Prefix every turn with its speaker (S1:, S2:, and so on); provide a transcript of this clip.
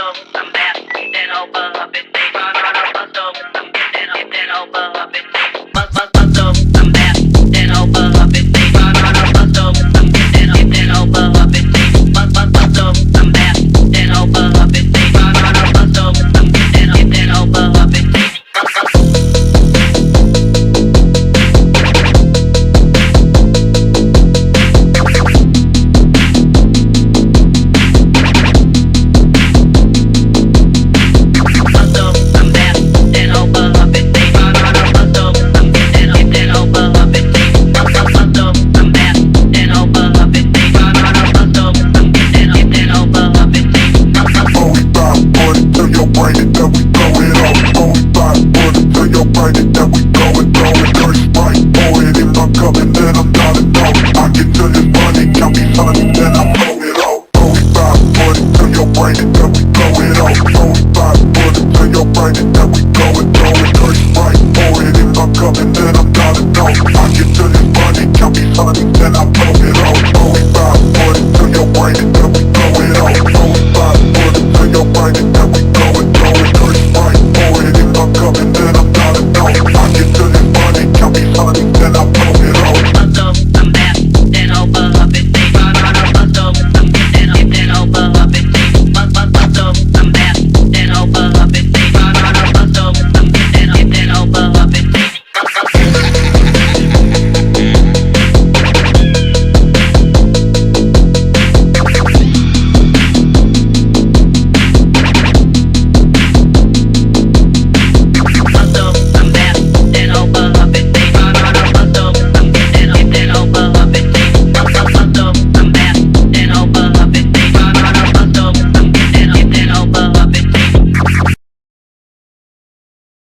S1: I'm back, then over up and they run I'm then over up and they I'm back, then over up and they run I'm then over up and they I'm back, then over up and they run I'm then over up and they
S2: I get to this money, count me, son.